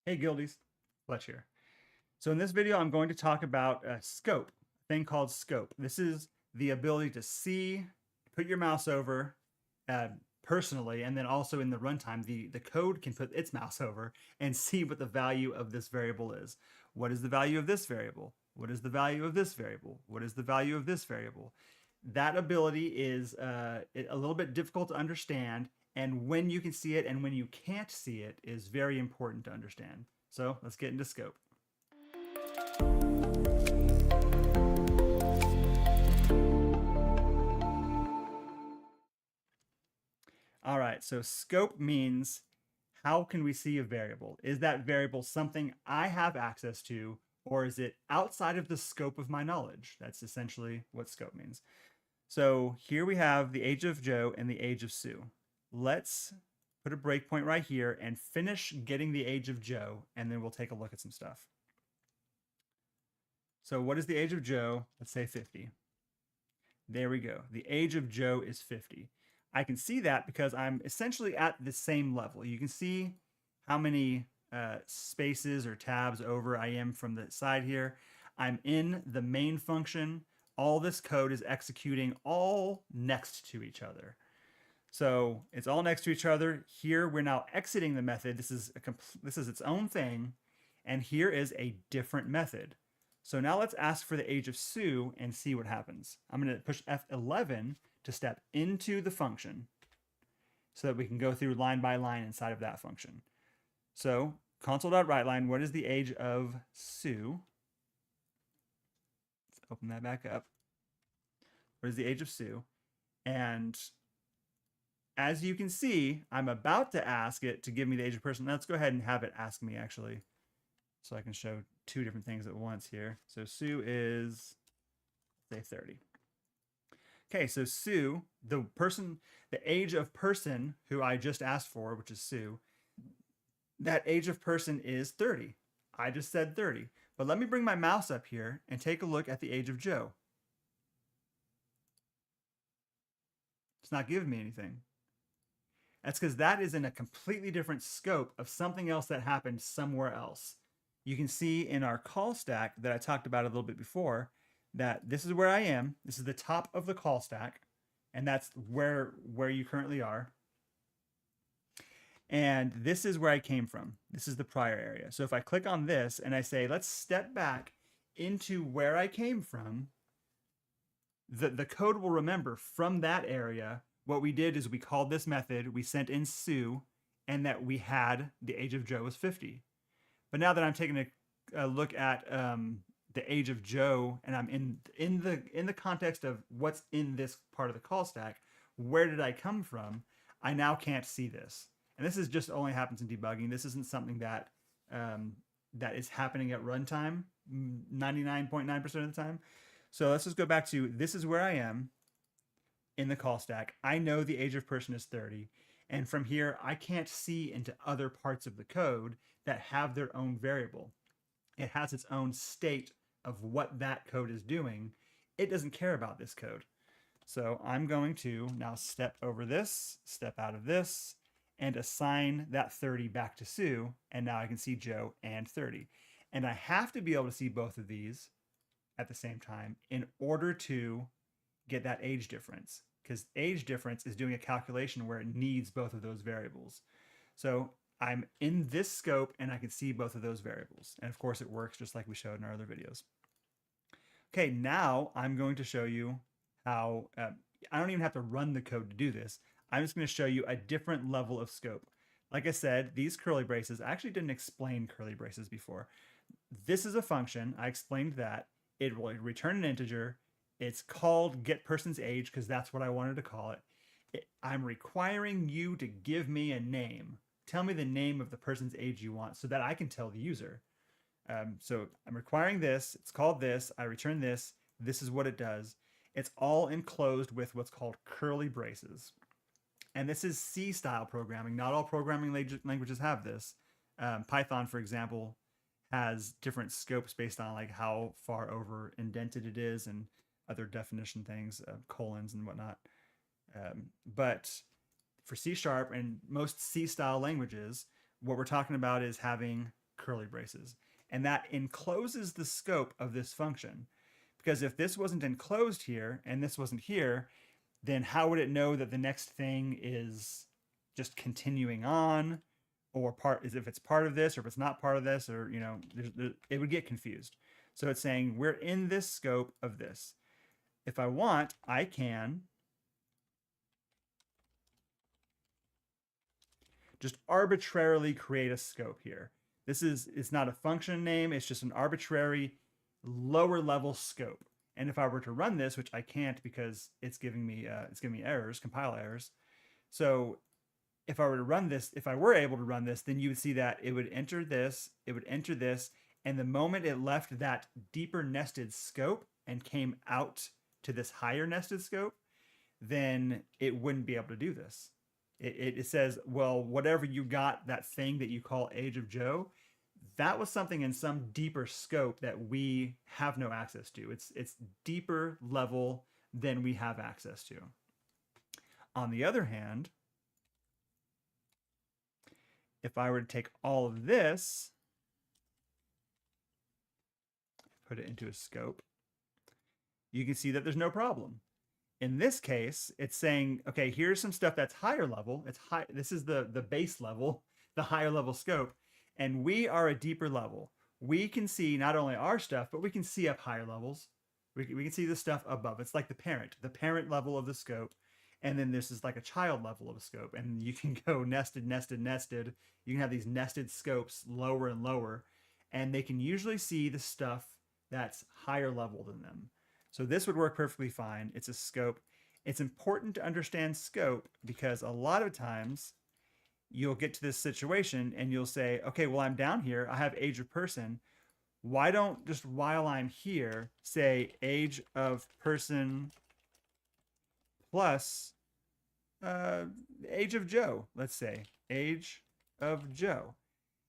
Hey Guildies, Fletch here. So in this video, I'm going to talk about a scope, a thing called scope. This is the ability to see, put your mouse over uh, personally, and then also in the runtime, the code can put its mouse over and see what the value of this variable is. What is the value of this variable? What is the value of this variable? What is the value of this variable? That ability is a little bit difficult to understand, and when you can see it and when you can't see it is very important to understand. So let's get into scope. All right, so scope means how can we see a variable? Is that variable something I have access to, or is it outside of the scope of my knowledge? That's essentially what scope means. So here we have the age of Joe and the age of Sue. Let's put a breakpoint right here and finish getting the age of Joe, and then we'll take a look at some stuff. So what is the age of Joe? Let's say 50. There we go. The age of Joe is 50. I can see that because I'm essentially at the same level. You can see how many spaces or tabs over I am from the side here. I'm in the main function. All this code is executing all next to each other. So it's all next to each other. Here we're now exiting the method. This is its own thing, and here is a different method. So now let's ask for the age of Sue and see what happens. I'm going to push F11 to step into the function so that we can go through line by line inside of that function. So console.writeLine, what is the age of Sue? Let's open that back up. What is the age of Sue? And as you can see, I'm about to ask it to give me the age of person. Let's go ahead and have it ask me actually, so I can show two different things at once here. So Sue is, say, 30. Okay, so Sue, the age of person who I just asked for, which is Sue, that age of person is 30. I just said 30. But let me bring my mouse up here and take a look at the age of Joe. It's not giving me anything. That's because that is in a completely different scope of something else that happened somewhere else. You can see in our call stack that I talked about a little bit before that this is where I am. This is the top of the call stack, and that's where you currently are. And this is where I came from. This is the prior area. So if I click on this and I say, let's step back into where I came from, the code will remember from that area. What we did is we called this method, we sent in Sue, and that we had the age of Joe was 50. But now that I'm taking a look at the age of Joe, and I'm in the context of what's in this part of the call stack, where did I come from? I now can't see this, and this is just only happens in debugging. This isn't something that that is happening at runtime 99.9% of the time. So let's just go back to this is where I am in the call stack. I know the age of person is 30. And from here, I can't see into other parts of the code that have their own variable. It has its own state of what that code is doing. It doesn't care about this code. So I'm going to now step over this, step out of this, and assign that 30 back to Sue. And now I can see Joe and 30. And I have to be able to see both of these at the same time in order to get that age difference, because age difference is doing a calculation where it needs both of those variables. So I'm in this scope and I can see both of those variables. And of course it works just like we showed in our other videos. Okay, now I'm going to show you how, I don't even have to run the code to do this. I'm just going to show you a different level of scope. Like I said, these curly braces, I actually didn't explain curly braces before. This is a function, I explained that. It will return an integer. It's called getPersonsAge because that's what I wanted to call it. I'm requiring you to give me a name. Tell me the name of the person's age you want so that I can tell the user. So I'm requiring this. It's called this. I return this. This is what it does. It's all enclosed with what's called curly braces. And this is C style programming. Not all programming languages have this. Python, for example, has different scopes based on like how far over indented it is and other definition things, colons and whatnot. But for C# and most C style languages, what we're talking about is having curly braces. And that encloses the scope of this function. Because if this wasn't enclosed here and this wasn't here, then how would it know that the next thing is just continuing on, or part is if it's part of this or if it's not part of this, or it would get confused. So it's saying we're in this scope of this. If I want, I can just arbitrarily create a scope here. It's not a function name, it's just an arbitrary lower level scope. And if I were to run this, which I can't because it's giving me errors, compile errors. So if I were to run this, if I were able to run this, then you would see that it would enter this, and the moment it left that deeper nested scope and came out to this higher nested scope, then it wouldn't be able to do this. It says, well, whatever you got, that thing that you call Age of Joe, that was something in some deeper scope that we have no access to. It's deeper level than we have access to. On the other hand, if I were to take all of this, put it into a scope, you can see that there's no problem. In this case, it's saying, okay, here's some stuff that's higher level. It's high. This is the base level, the higher level scope, and we are a deeper level. We can see not only our stuff, but we can see up higher levels. We can see the stuff above. It's like the parent level of the scope. And then this is like a child level of a scope. And you can go nested, nested, nested. You can have these nested scopes lower and lower. And they can usually see the stuff that's higher level than them. So this would work perfectly fine. It's a scope. It's important to understand scope because a lot of times you'll get to this situation and you'll say, okay, well, I'm down here. I have age of person. Why don't just while I'm here say age of person plus age of Joe, let's say age of Joe.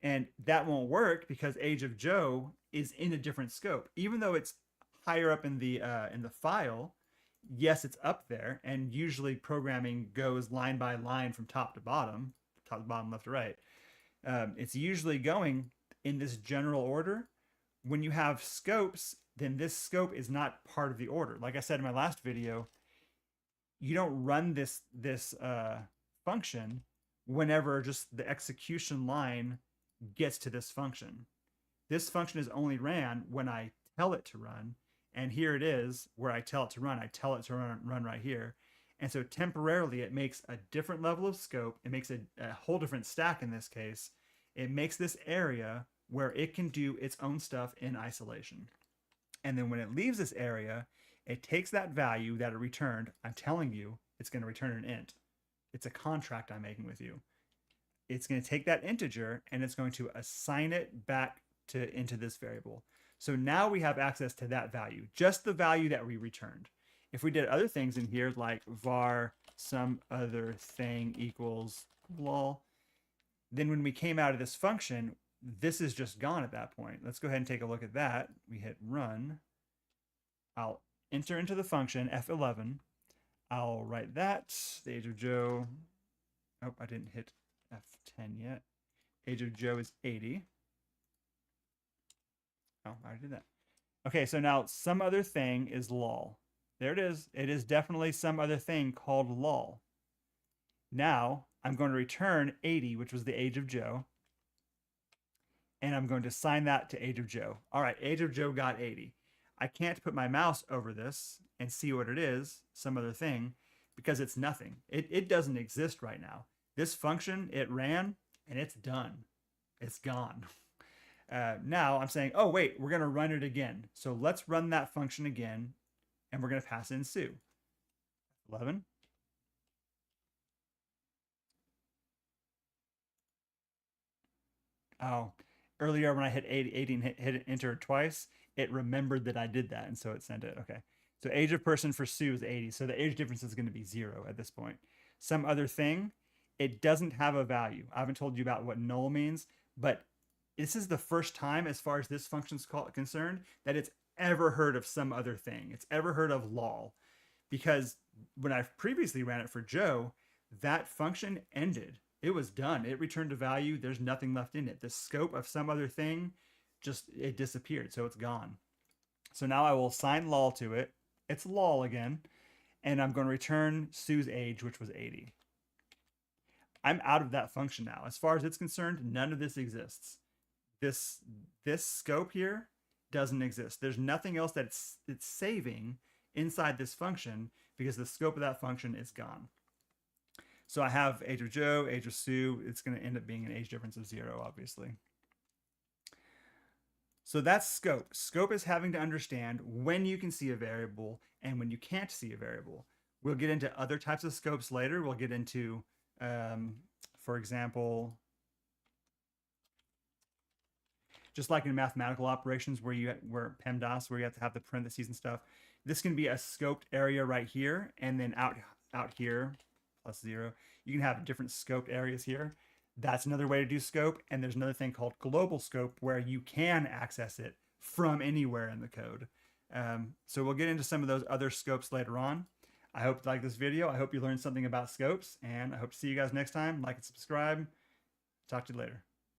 And that won't work because age of Joe is in a different scope. Even though it's higher up in the file, yes, it's up there. And usually programming goes line by line from top to bottom, left to right. It's usually going in this general order. When you have scopes, then this scope is not part of the order. Like I said in my last video, you don't run this function whenever just the execution line gets to this function. This function is only ran when I tell it to run. And here it is where I tell it to run. I tell it to run right here. And so temporarily it makes a different level of scope. It makes a whole different stack in this case. It makes this area where it can do its own stuff in isolation. And then when it leaves this area, it takes that value that it returned. I'm telling you, it's going to return an int. It's a contract I'm making with you. It's going to take that integer and it's going to assign it back into this variable. So now we have access to that value, just the value that we returned. If we did other things in here, like var some other thing equals lol, then when we came out of this function, this is just gone at that point. Let's go ahead and take a look at that. We hit run. I'll enter into the function F11. I'll write that, the age of Joe. Oh, I didn't hit F10 yet. Age of Joe is 80. Oh, I already did that. Okay, so now some other thing is lol. There it is. It is definitely some other thing called lol. Now I'm going to return 80, which was the age of Joe. And I'm going to assign that to age of Joe. All right, age of Joe got 80. I can't put my mouse over this and see what it is, some other thing, because it's nothing. It doesn't exist right now. This function, it ran, and it's done. It's gone. Now I'm saying, oh, wait, we're going to run it again. So let's run that function again, and we're going to pass in Sue. 11. Oh, earlier when I hit 80 and hit enter twice, it remembered that I did that, and so it sent it. Okay. So age of person for Sue is 80. So the age difference is going to be 0 at this point. Some other thing, it doesn't have a value. I haven't told you about what null means, but this is the first time, as far as this function's concerned, that it's ever heard of some other thing. It's ever heard of lol. Because when I've previously ran it for Joe, that function ended. it was done. It returned a value. There's nothing left in it. The scope of some other thing, just it disappeared. So it's gone. So now I will assign lol to it. It's lol again. And I'm going to return Sue's age, which was 80. I'm out of that function now. As far as it's concerned, none of this exists. This scope here doesn't exist. There's nothing else that it's saving inside this function because the scope of that function is gone. So I have age of Joe, age of Sue. It's going to end up being an age difference of 0, obviously. So that's scope. Scope is having to understand when you can see a variable and when you can't see a variable. We'll get into other types of scopes later. We'll get into, for example, just like in mathematical operations where PEMDAS, where you have to have the parentheses and stuff. This can be a scoped area right here, and then out here, plus 0. You can have different scoped areas here. That's another way to do scope. And there's another thing called global scope where you can access it from anywhere in the code. So we'll get into some of those other scopes later on. I hope you like this video. I hope you learned something about scopes, and I hope to see you guys next time. Like and subscribe. Talk to you later.